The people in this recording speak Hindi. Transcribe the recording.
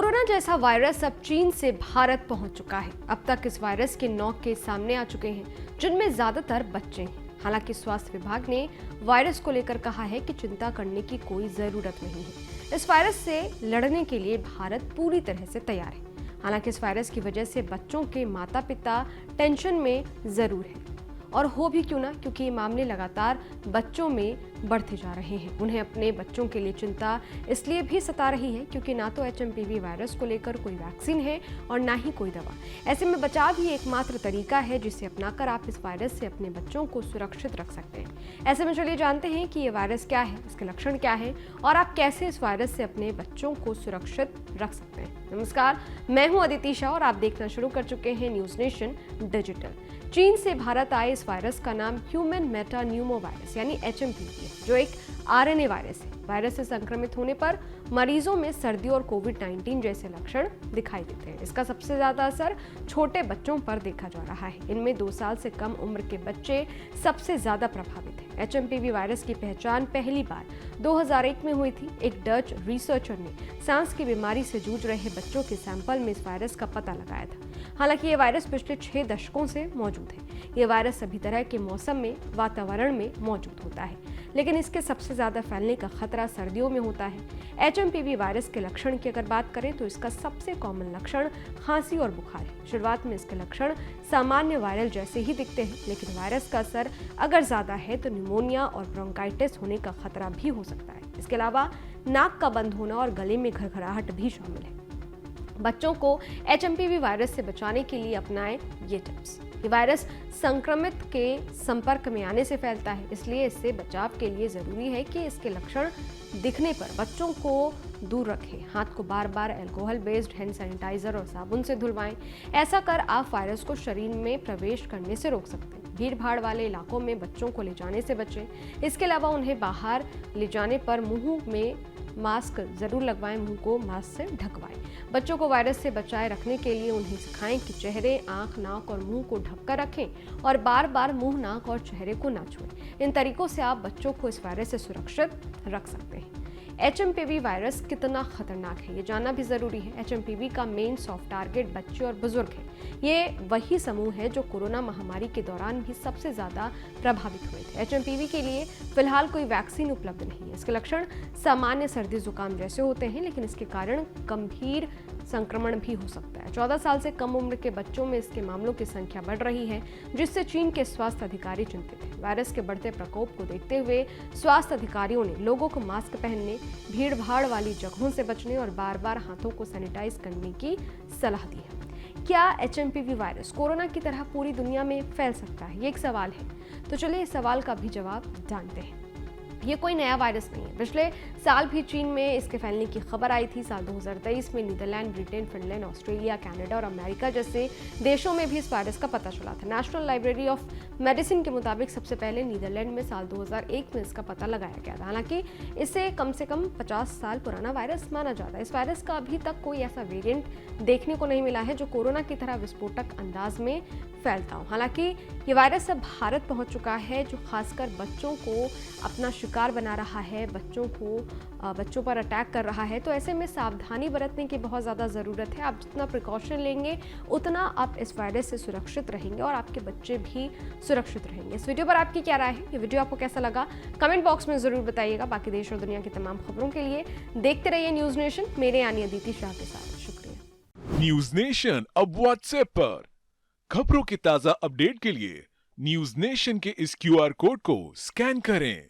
कोरोना जैसा वायरस अब चीन से भारत पहुंच चुका है। अब तक इस वायरस के 9 केस सामने आ चुके हैं, जिनमें ज्यादातर बच्चे हैं। हालांकि स्वास्थ्य विभाग ने वायरस को लेकर कहा है कि चिंता करने की कोई जरूरत नहीं है। इस वायरस से लड़ने के लिए भारत पूरी तरह से तैयार है। हालांकि इस वायरस की वजह से बच्चों के माता पिता टेंशन में जरूर हैं, और हो भी क्यों ना, क्योंकि ये मामले लगातार बच्चों में बढ़ते जा रहे हैं। उन्हें अपने बच्चों के लिए चिंता इसलिए भी सता रही है क्योंकि ना तो HMPV वायरस को लेकर कोई वैक्सीन है और ना ही कोई दवा। ऐसे में बचाव ही एकमात्र तरीका है जिसे अपनाकर आप इस वायरस से अपने बच्चों को सुरक्षित रख सकते हैं। ऐसे में चलिए जानते हैं कि ये वायरस क्या है, इसके लक्षण क्या है और आप कैसे इस वायरस से अपने बच्चों को सुरक्षित रख सकते हैं। नमस्कार, मैं हूं अदिति शाह और आप देखना शुरू कर चुके हैं न्यूज नेशन डिजिटल। चीन से भारत आए इस वायरस का नाम ह्यूमन मेटान्यूमो वायरस यानी HMPV है, जो एक RNA वायरस है। वायरस से संक्रमित होने पर मरीजों में सर्दी और कोविड-19 जैसे लक्षण दिखाई देते हैं। इसका सबसे ज्यादा असर छोटे बच्चों पर देखा जा रहा है। इनमें 2 साल से कम उम्र के बच्चे सबसे ज्यादा प्रभावित हैं। HMPV वायरस की पहचान पहली बार 2001 में हुई थी। एक डच रिसर्चर ने सांस की बीमारी से जूझ रहे बच्चों के सैंपल में इस वायरस का पता लगाया था। हालांकि ये वायरस पिछले 6 दशकों से मौजूद है। ये वायरस सभी तरह के मौसम में, वातावरण में मौजूद होता है, लेकिन इसके सबसे ज्यादा फैलने का खतरा सर्दियों में होता है। HMPV वायरस के लक्षण की अगर बात करें तो इसका सबसे कॉमन लक्षण खांसी और बुखार है। शुरुआत में इसके लक्षण सामान्य वायरल जैसे ही दिखते हैं, लेकिन वायरस का असर अगर ज्यादा है तो निमोनिया और ब्रोंकाइटिस होने का खतरा भी हो सकता है। इसके अलावा नाक का बंद होना और गले में घरघराहट भी शामिल है। बच्चों को HMPV वायरस से बचाने के लिए अपनाएं ये टिप्स। ये वायरस संक्रमित के संपर्क में आने से फैलता है, इसलिए इससे बचाव के लिए जरूरी है कि इसके लक्षण दिखने पर बच्चों को दूर रखें। हाथ को बार बार अल्कोहल बेस्ड हैंड सैनिटाइजर और साबुन से धुलवाएं। ऐसा कर आप वायरस को शरीर में प्रवेश करने से रोक सकते हैं। भीड़ भाड़ वाले इलाकों में बच्चों को ले जाने से बचें। इसके अलावा उन्हें बाहर ले जाने पर मुंह में मास्क जरूर लगवाएं, मुंह को मास्क से ढकवाएं। बच्चों को वायरस से बचाए रखने के लिए उन्हें सिखाएं कि चेहरे, आंख, नाक और मुंह को ढककर रखें और बार बार मुंह, नाक और चेहरे को ना छुएं। इन तरीकों से आप बच्चों को इस वायरस से सुरक्षित रख सकते हैं। HMPV वायरस कितना खतरनाक है ये जानना भी जरूरी है। HMPV का मेन सॉफ्ट टारगेट बच्चे और बुजुर्ग है। ये वही समूह है जो कोरोना महामारी के दौरान भी सबसे ज्यादा प्रभावित हुए थे। HMPV के लिए फिलहाल कोई वैक्सीन उपलब्ध नहीं है। इसके लक्षण सामान्य सर्दी जुकाम जैसे होते हैं, लेकिन इसके कारण गंभीर संक्रमण भी हो सकता है। 14 साल से कम उम्र के बच्चों में इसके मामलों की संख्या बढ़ रही है, जिससे चीन के स्वास्थ्य अधिकारी चिंतित हैं। वायरस के बढ़ते प्रकोप को देखते हुए स्वास्थ्य अधिकारियों ने लोगों को मास्क पहनने, भीड़ भाड़ वाली जगहों से बचने और बार बार हाथों को सैनिटाइज करने की सलाह दी है। क्या HMPV वायरस कोरोना की तरह पूरी दुनिया में फैल सकता है? ये एक सवाल है, तो चलिए इस सवाल का भी जवाब जानते हैं। ये कोई नया वायरस नहीं है। पिछले साल भी चीन में इसके फैलने की खबर आई थी। साल 2023 में Netherland, Britain, Finland, Australia, Canada और अमेरिका जैसे देशों में भी इस वायरस का पता चला था। नेशनल लाइब्रेरी ऑफ मेडिसिन के मुताबिक सबसे पहले नीदरलैंड में साल 2001 में इसका पता लगाया गया था। हालांकि इसे कम से कम 50 साल पुराना वायरस माना जाता है। इस वायरस का अभी तक कोई ऐसा वेरिएंट देखने को नहीं मिला है जो कोरोना की तरह विस्फोटक अंदाज में फैलता हो। हालांकि ये वायरस अब भारत पहुंच चुका है, जो खासकर बच्चों को अपना शिकार बना रहा है, बच्चों पर अटैक कर रहा है। तो ऐसे में सावधानी बरतने की बहुत ज़्यादा ज़रूरत है। आप जितना प्रिकॉशन लेंगे उतना आप इस वायरस से सुरक्षित रहेंगे और आपके बच्चे भी सुरक्षित रहेंगे। इस वीडियो पर आपकी क्या राय है? ये वीडियो आपको कैसा लगा? कमेंट बॉक्स में ज़रूर बताइएगा। बाकी देश और दुनिया की तमाम खबरों के लिए देखते रहिए न्यूज़ नेशन, मेरे यानी अदिति शाह के साथ। शुक्रिया। न्यूज नेशन अब व्हाट्सएप पर खबरों की ताजा अपडेट के लिए न्यूज नेशन के इस QR कोड को स्कैन करें